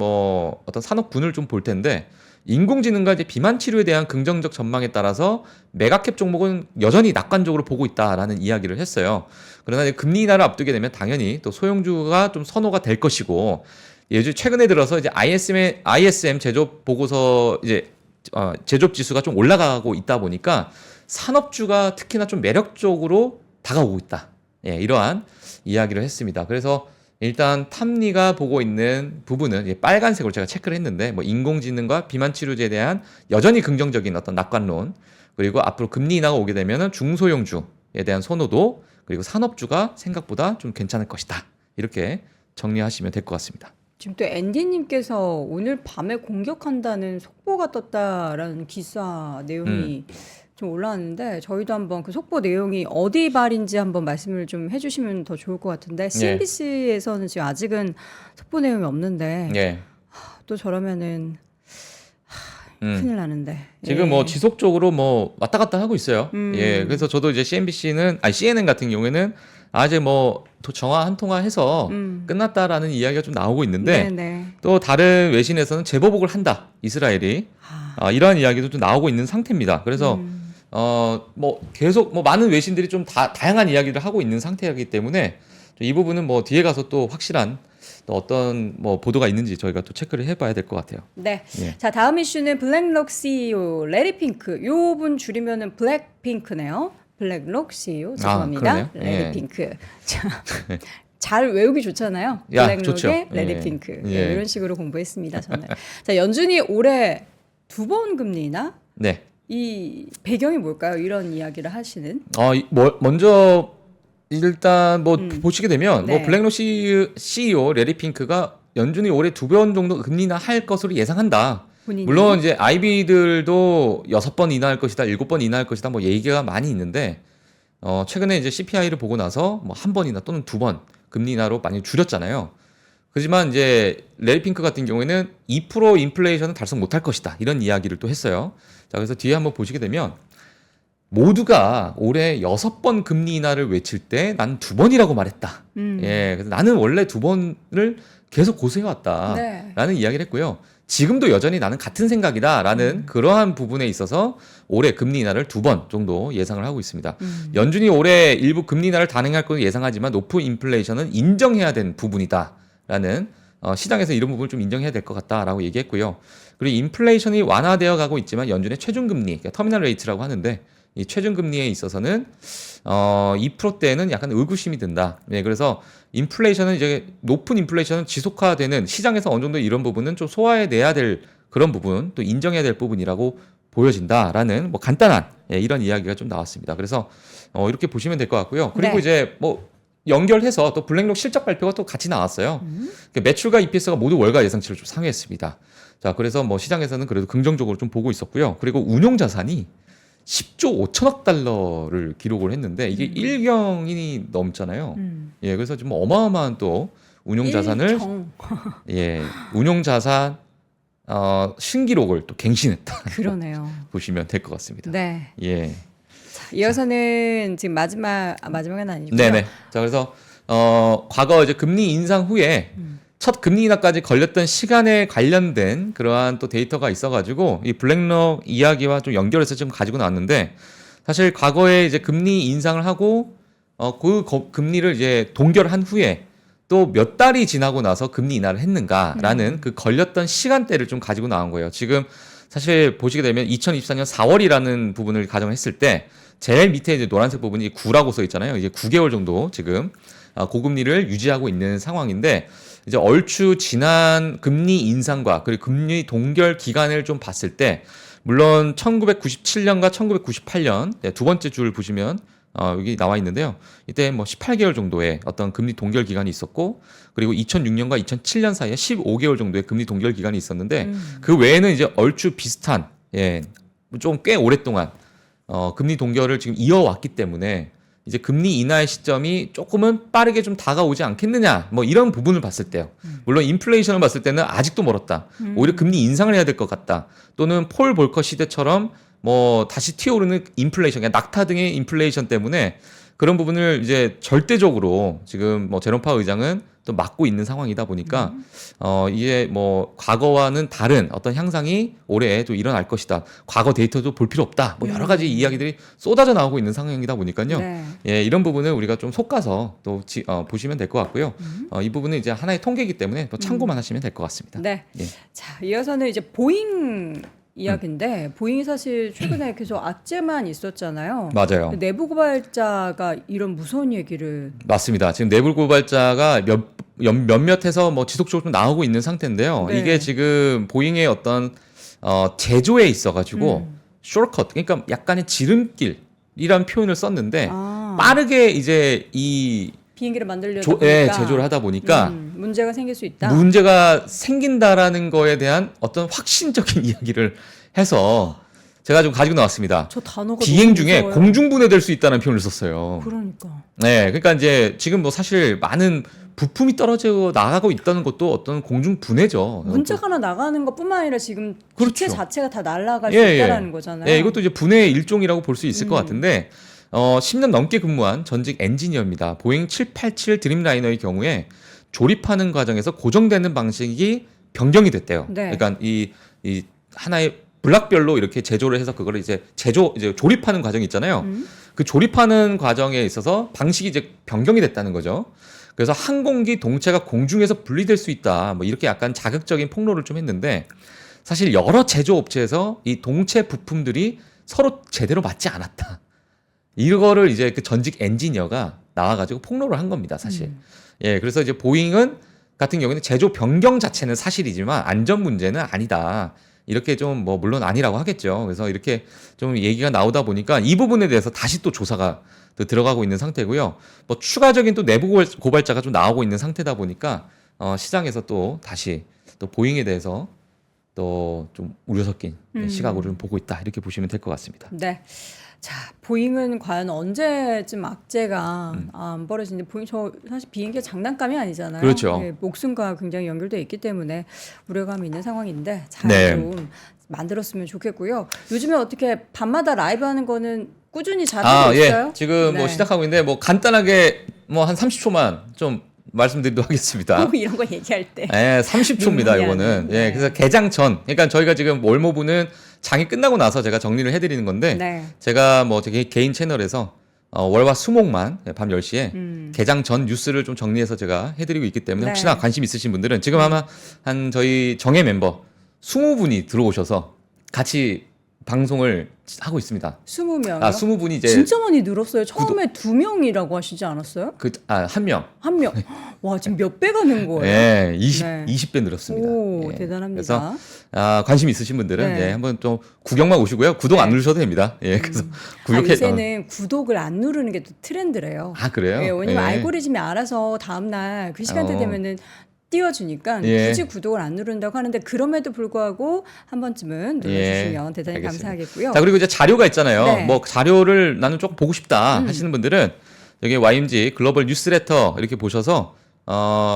Speaker 3: 산업군을 좀 볼 텐데 인공지능과 이제 비만 치료에 대한 긍정적 전망에 따라서 메가캡 종목은 여전히 낙관적으로 보고 있다라는 이야기를 했어요. 그러나 이제 금리 인하를 앞두게 되면 당연히 또 소형주가 좀 선호가 될 것이고 예전 최근에 들어서 이제 ISM 제조업 보고서 이제 제조업 지수가 좀 올라가고 있다 보니까 산업주가 특히나 좀 매력적으로 다가오고 있다. 예, 이러한 이야기를 했습니다. 그래서 일단 탐리가 보고 있는 부분은 이제 빨간색으로 제가 체크를 했는데 뭐 인공지능과 비만 치료제에 대한 여전히 긍정적인 어떤 낙관론 그리고 앞으로 금리 인하가 오게 되면은 중소형주에 대한 선호도 그리고 산업주가 생각보다 좀 괜찮을 것이다. 이렇게 정리하시면 될 것 같습니다.
Speaker 2: 지금 또 앤디님께서 오늘 밤에 공격한다는 속보가 떴다라는 기사 내용이 좀 올라왔는데 저희도 한번 그 속보 내용이 어디 발인지 한번 말씀을 좀 해주시면 더 좋을 것 같은데 CNBC에서는 지금 아직은 속보 내용이 없는데
Speaker 3: 예.
Speaker 2: 또 저러면은 큰일 나는데
Speaker 3: 지금 뭐 지속적으로 뭐 왔다 갔다 하고 있어요. 예. 그래서 저도 이제 CNN 같은 경우에는 이제 뭐 정화 한 통화 해서 끝났다라는 이야기가 좀 나오고 있는데
Speaker 2: 네네.
Speaker 3: 또 다른 외신에서는 재보복을 한다. 이스라엘이. 이러한 이야기도 좀 나오고 있는 상태입니다. 그래서 뭐 계속 뭐 많은 외신들이 좀 다양한 이야기를 하고 있는 상태이기 때문에 이 부분은 뭐 뒤에 가서 또 확실한 또 어떤 뭐 보도가 있는지 저희가 또 체크를 해봐야 될 것 같아요.
Speaker 2: 네.
Speaker 3: 예.
Speaker 2: 자, 다음 이슈는 블랙록 CEO 레리핑크. 요 분 줄이면은 블랙핑크네요. 블랙록 CEO 죄송합니다.
Speaker 3: 그러네요. 예.
Speaker 2: 레리핑크. 자, 잘 외우기 좋잖아요.
Speaker 3: 야, 좋죠.
Speaker 2: 블랙록의
Speaker 3: 예.
Speaker 2: 레리핑크.
Speaker 3: 예.
Speaker 2: 예, 이런 식으로 공부했습니다. 저는. 자, 연준이 올해 2번 금리나
Speaker 3: 네.
Speaker 2: 이 배경이 뭘까요? 이런 이야기를 하시는.
Speaker 3: 먼저 일단 뭐 보시게 되면
Speaker 2: 네.
Speaker 3: 뭐 블랙록 CEO 레리 핑크가 연준이 올해 2번 정도 금리나 할 것으로 예상한다.
Speaker 2: 본인이.
Speaker 3: 물론 이제 IB들도 6번 인하할 것이다, 7번 인하할 것이다, 뭐 얘기가 많이 있는데 최근에 이제 CPI를 보고 나서 뭐 한 번이나 또는 2번 금리 인하로 많이 줄였잖아요. 그렇지만 이제 레리 핑크 같은 경우에는 2% 인플레이션은 달성 못할 것이다 이런 이야기를 또 했어요. 자, 그래서 뒤에 한번 보시게 되면 모두가 올해 6번 금리 인하를 외칠 때 난 2번이라고 말했다. 예, 그래서 나는 원래 2번을 계속 고수해왔다라는
Speaker 2: 네.
Speaker 3: 이야기를 했고요. 지금도 여전히 나는 같은 생각이다라는 그러한 부분에 있어서 올해 금리 인하를 2번 정도 예상을 하고 있습니다. 연준이 올해 일부 금리 인하를 단행할 것을 예상하지만 높은 인플레이션은 인정해야 되는 부분이다라는 시장에서 이런 부분을 좀 인정해야 될 것 같다라고 얘기했고요. 그리고 인플레이션이 완화되어 가고 있지만 연준의 최종금리, 그러니까 터미널 레이트라고 하는데 이 최종금리에 있어서는 2%대는 약간 의구심이 든다. 네, 그래서 인플레이션은 이제 높은 인플레이션은 지속화되는 시장에서 어느 정도 이런 부분은 좀 소화해내야 될 그런 부분, 또 인정해야 될 부분이라고 보여진다라는 뭐 간단한 이런 이야기가 좀 나왔습니다. 그래서 이렇게 보시면 될 것 같고요. 그리고
Speaker 2: 네.
Speaker 3: 이제 뭐 연결해서 또 블랙록 실적 발표가 또 같이 나왔어요. 매출과 EPS가 모두 월가 예상치를 좀 상회했습니다. 자, 그래서 뭐 시장에서는 그래도 긍정적으로 좀 보고 있었고요. 그리고 운용 자산이 10조 5천억 달러를 기록을 했는데 이게 1경이 넘잖아요. 예, 그래서 좀 어마어마한 또 운용 자산을 예, 운용 자산 신기록을 또 갱신했다.
Speaker 2: 그러네요.
Speaker 3: 보시면 될 것 같습니다.
Speaker 2: 네.
Speaker 3: 예.
Speaker 2: 자, 이어서는 지금 마지막은 아니고요.
Speaker 3: 네네. 자, 그래서 과거 이제 금리 인상 후에 첫 금리 인하까지 걸렸던 시간에 관련된 그러한 또 데이터가 있어가지고 이 블랙록 이야기와 좀 연결해서 좀 가지고 나왔는데, 사실 과거에 이제 금리 인상을 하고 금리를 이제 동결한 후에 또 몇 달이 지나고 나서 금리 인하를 했는가라는 그 걸렸던 시간대를 좀 가지고 나온 거예요. 지금 사실 보시게 되면 2024년 4월이라는 부분을 가정했을 때 제일 밑에 이제 노란색 부분이 9라고 써 있잖아요. 이제 9개월 정도 지금 고금리를 유지하고 있는 상황인데, 이제 얼추 지난 금리 인상과 그리고 금리 동결 기간을 좀 봤을 때, 물론 1997년과 1998년 두 번째 줄 보시면 여기 나와 있는데요. 이때 뭐 18개월 정도의 어떤 금리 동결 기간이 있었고, 그리고 2006년과 2007년 사이에 15개월 정도의 금리 동결 기간이 있었는데, 그 외에는 이제 얼추 비슷한, 예, 좀 꽤 오랫동안 금리 동결을 지금 이어왔기 때문에 이제 금리 인하의 시점이 조금은 빠르게 좀 다가오지 않겠느냐, 뭐 이런 부분을 봤을 때요. 물론 인플레이션을 봤을 때는 아직도 멀었다. 오히려 금리 인상을 해야 될 것 같다. 또는 폴 볼커 시대처럼 뭐 다시 튀어오르는 인플레이션, 그냥 낙타 등의 인플레이션 때문에 그런 부분을 이제 절대적으로 지금 뭐 제롬 파월 의장은 또 막고 있는 상황이다 보니까 이게 뭐 과거와는 다른 어떤 향상이 올해 또 일어날 것이다. 과거 데이터도 볼 필요 없다. 뭐 여러 가지 이야기들이 쏟아져 나오고 있는 상황이다 보니까요.
Speaker 2: 네.
Speaker 3: 예, 이런 부분을 우리가 좀 속가서 또 보시면 될 것 같고요. 이 부분은 이제 하나의 통계이기 때문에 또 참고만 하시면 될 것 같습니다.
Speaker 2: 네.
Speaker 3: 예.
Speaker 2: 자, 이어서는 이제 보잉 이야기인데, 보잉이 사실 최근에 계속 악재만 있었잖아요.
Speaker 3: 맞아요.
Speaker 2: 내부 고발자가 이런 무서운 얘기를.
Speaker 3: 맞습니다. 지금 내부 고발자가 몇몇해서 뭐 지속적으로 좀 나오고 있는 상태인데요.
Speaker 2: 네.
Speaker 3: 이게 지금 보잉의 어떤 제조에 있어가지고 숏컷, 그러니까 약간의 지름길이란 표현을 썼는데, 빠르게 이제 이
Speaker 2: 비행기를 만들려다 보니까
Speaker 3: 제조를 하다 보니까
Speaker 2: 문제가 생길 수 있다.
Speaker 3: 문제가 생긴다라는 거에 대한 어떤 확신적인 이야기를 해서 제가 좀 가지고 나왔습니다.
Speaker 2: 저 단어가
Speaker 3: 비행
Speaker 2: 너무
Speaker 3: 중에
Speaker 2: 무서워요.
Speaker 3: 공중분해될 수 있다는 표현을 썼어요.
Speaker 2: 그러니까.
Speaker 3: 네, 그러니까 이제 지금 뭐 사실 많은 부품이 떨어져 나가고 있다는 것도 어떤 공중분해죠.
Speaker 2: 문자가 하나 나가는 것뿐만 아니라 지금
Speaker 3: 그렇죠.
Speaker 2: 기체 자체가 다 날아갈 수
Speaker 3: 예,
Speaker 2: 있다는 거잖아요.
Speaker 3: 예, 이것도 이제 분해의 일종이라고 볼 수 있을 것 같은데, 10년 넘게 근무한 전직 엔지니어입니다. 보잉 787 드림라이너의 경우에 조립하는 과정에서 고정되는 방식이 변경이 됐대요.
Speaker 2: 네.
Speaker 3: 그러니까 이 하나의 블락별로 이렇게 제조를 해서 그거를 이제 조립하는 과정이 있잖아요. 그 조립하는 과정에 있어서 방식이 이제 변경이 됐다는 거죠. 그래서 항공기 동체가 공중에서 분리될 수 있다. 뭐 이렇게 약간 자극적인 폭로를 좀 했는데, 사실 여러 제조 업체에서 이 동체 부품들이 서로 제대로 맞지 않았다. 이거를 이제 그 전직 엔지니어가 나와가지고 폭로를 한 겁니다, 사실. 예, 그래서 이제 보잉은 같은 경우에는 제조 변경 자체는 사실이지만 안전 문제는 아니다. 이렇게 좀 뭐 물론 아니라고 하겠죠. 그래서 이렇게 좀 얘기가 나오다 보니까 이 부분에 대해서 다시 또 조사가 또 들어가고 있는 상태고요. 뭐 추가적인 또 내부 고발자가 좀 나오고 있는 상태다 보니까 시장에서 또 다시 또 보잉에 대해서 또 좀 우려 섞인 시각으로 좀 보고 있다. 이렇게 보시면 될 것 같습니다.
Speaker 2: 네. 자, 보잉은 과연 언제쯤 악재가 안 벌어지는지. 보잉 저 사실 비행기가 장난감이 아니잖아요.
Speaker 3: 그렇죠.
Speaker 2: 네, 목숨과 굉장히 연결되어 있기 때문에 우려감이 있는 상황인데 잘 좀
Speaker 3: 네.
Speaker 2: 만들었으면 좋겠고요. 요즘에 어떻게 밤마다 라이브 하는 거는 꾸준히 잘하고 있어요?
Speaker 3: 예. 지금 뭐
Speaker 2: 네.
Speaker 3: 시작하고 있는데 뭐 간단하게 뭐 한 30초만 좀 말씀드리도록 하겠습니다.
Speaker 2: 꼭 이런 거 얘기할 때.
Speaker 3: 예, 30초입니다,
Speaker 2: 눈물이
Speaker 3: 이거는.
Speaker 2: 나는.
Speaker 3: 예,
Speaker 2: 네.
Speaker 3: 그래서 개장 전. 그러니까 저희가 지금 월모부는 장이 끝나고 나서 제가 정리를 해드리는 건데,
Speaker 2: 네.
Speaker 3: 제가 뭐 제 개인 채널에서 월화 수목만 밤 10시에 개장 전 뉴스를 좀 정리해서 제가 해드리고 있기 때문에
Speaker 2: 네.
Speaker 3: 혹시나 관심 있으신 분들은 지금 아마 한 저희 정예 멤버 20분이 들어오셔서 같이 방송을 하고 있습니다.
Speaker 2: 20명이요?
Speaker 3: 20분이 이제
Speaker 2: 진짜 많이 늘었어요. 처음에 2명이라고 하시지 않았어요?
Speaker 3: 한 명.
Speaker 2: 한 명. 와, 지금 몇 배가 는 거예요?
Speaker 3: 예,
Speaker 2: 네.
Speaker 3: 20배 늘었습니다.
Speaker 2: 오,
Speaker 3: 예.
Speaker 2: 대단합니다.
Speaker 3: 그래서 관심 있으신 분들은
Speaker 2: 네.
Speaker 3: 예, 한번 좀 구경만 오시고요. 구독 안
Speaker 2: 네.
Speaker 3: 누르셔도 됩니다. 예, 그래서 구독해.
Speaker 2: 요새는 구독을 안 누르는 게 또 트렌드래요.
Speaker 3: 그래요?
Speaker 2: 예, 왜냐면
Speaker 3: 예.
Speaker 2: 알고리즘이 알아서 다음날 그 시간대 되면은 띄워주니까
Speaker 3: 예.
Speaker 2: 굳이 구독을 안 누른다고 하는데, 그럼에도 불구하고 한 번쯤은 눌러주시면 대단히
Speaker 3: 알겠습니다.
Speaker 2: 감사하겠고요.
Speaker 3: 자, 그리고 이제 자료가 있잖아요.
Speaker 2: 네.
Speaker 3: 뭐 자료를 나는 조금 보고 싶다 하시는 분들은 여기 YMG 글로벌 뉴스레터 이렇게 보셔서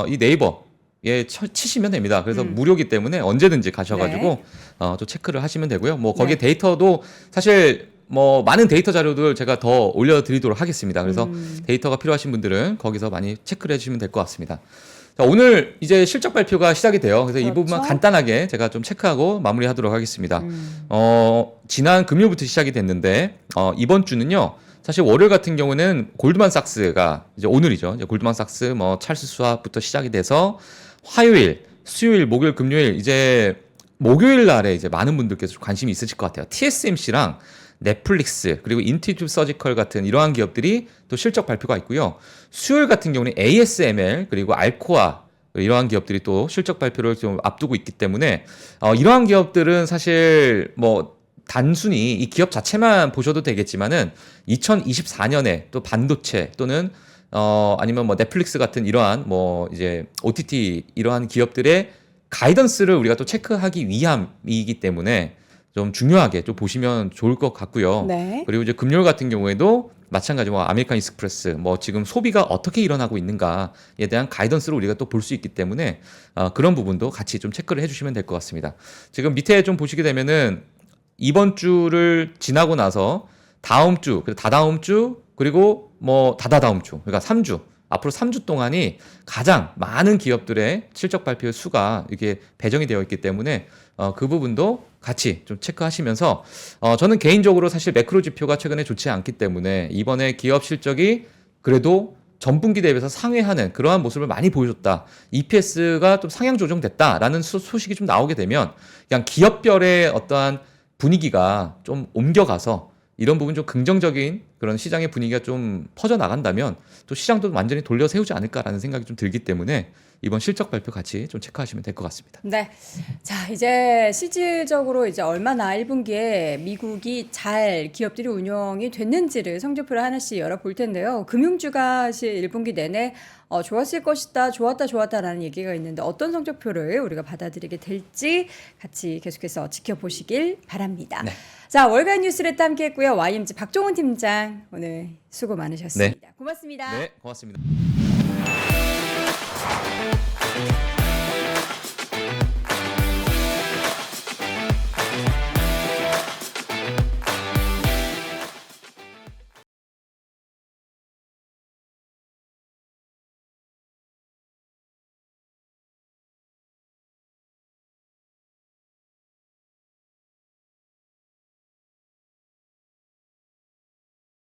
Speaker 3: 이 네이버에 치시면 됩니다. 그래서 무료기 때문에 언제든지 가셔가지고
Speaker 2: 네.
Speaker 3: 또 체크를 하시면 되고요. 뭐 거기에
Speaker 2: 네.
Speaker 3: 데이터도 사실 뭐 많은 데이터 자료들 제가 더 올려드리도록 하겠습니다. 그래서 데이터가 필요하신 분들은 거기서 많이 체크를 해주시면 될 것 같습니다. 자, 오늘 이제 실적 발표가 시작이 돼요. 그래서 이
Speaker 2: 그렇죠.
Speaker 3: 부분만 간단하게 제가 좀 체크하고 마무리하도록 하겠습니다. 지난 금요일부터 시작이 됐는데 이번 주는요. 사실 월요일 같은 경우는 골드만삭스가 이제 오늘이죠. 이제 골드만삭스 뭐 찰스 수합부터 시작이 돼서 화요일, 수요일, 목요일, 금요일 이제 목요일 날에 이제 많은 분들께서 좀 관심이 있으실 것 같아요. TSMC랑 넷플릭스 그리고 인투이티브 서지컬 같은 이러한 기업들이 또 실적 발표가 있고요. 수요일 같은 경우는 ASML 그리고 알코아 이러한 기업들이 또 실적 발표를 좀 앞두고 있기 때문에 이러한 기업들은 사실 뭐 단순히 이 기업 자체만 보셔도 되겠지만은 2024년에 또 반도체 또는 아니면 뭐 넷플릭스 같은 이러한 뭐 이제 OTT 이러한 기업들의 가이던스를 우리가 또 체크하기 위함이기 때문에 좀 중요하게 좀 보시면 좋을 것 같고요.
Speaker 2: 네.
Speaker 3: 그리고 이제 금요일 같은 경우에도 마찬가지 뭐 아메리칸 익스프레스 뭐 지금 소비가 어떻게 일어나고 있는가에 대한 가이던스를 우리가 또 볼 수 있기 때문에 그런 부분도 같이 좀 체크를 해주시면 될 것 같습니다. 지금 밑에 좀 보시게 되면은 이번 주를 지나고 나서 다음 주, 그리고 다다음 주, 그리고 뭐 다다다음 주, 그러니까 3주, 앞으로 3주 동안이 가장 많은 기업들의 실적 발표 수가 이게 배정이 되어 있기 때문에 그 부분도 같이 좀 체크하시면서 저는 개인적으로 사실 매크로 지표가 최근에 좋지 않기 때문에 이번에 기업 실적이 그래도 전분기 대비해서 상회하는 그러한 모습을 많이 보여줬다. EPS가 좀 상향 조정됐다라는 소식이 좀 나오게 되면 그냥 기업별의 어떠한 분위기가 좀 옮겨가서 이런 부분 좀 긍정적인 그런 시장의 분위기가 좀 퍼져나간다면 또 시장도 완전히 돌려 세우지 않을까라는 생각이 좀 들기 때문에 이번 실적 발표 같이 좀 체크하시면 될 것 같습니다.
Speaker 2: 네. 자, 이제 실질적으로 이제 얼마나 1분기에 미국이 잘 기업들이 운영이 됐는지를 성적표를 하나씩 열어볼 텐데요. 금융주가 사실 1분기 내내 좋았을 것이다, 좋았다라는 얘기가 있는데 어떤 성적표를 우리가 받아들이게 될지 같이 계속해서 지켜보시길 바랍니다.
Speaker 3: 네.
Speaker 2: 자, 월간 뉴스레터 함께 했고요. YMG 박종훈 팀장 오늘 수고 많으셨습니다. 고맙습니다.
Speaker 3: 네, 고맙습니다.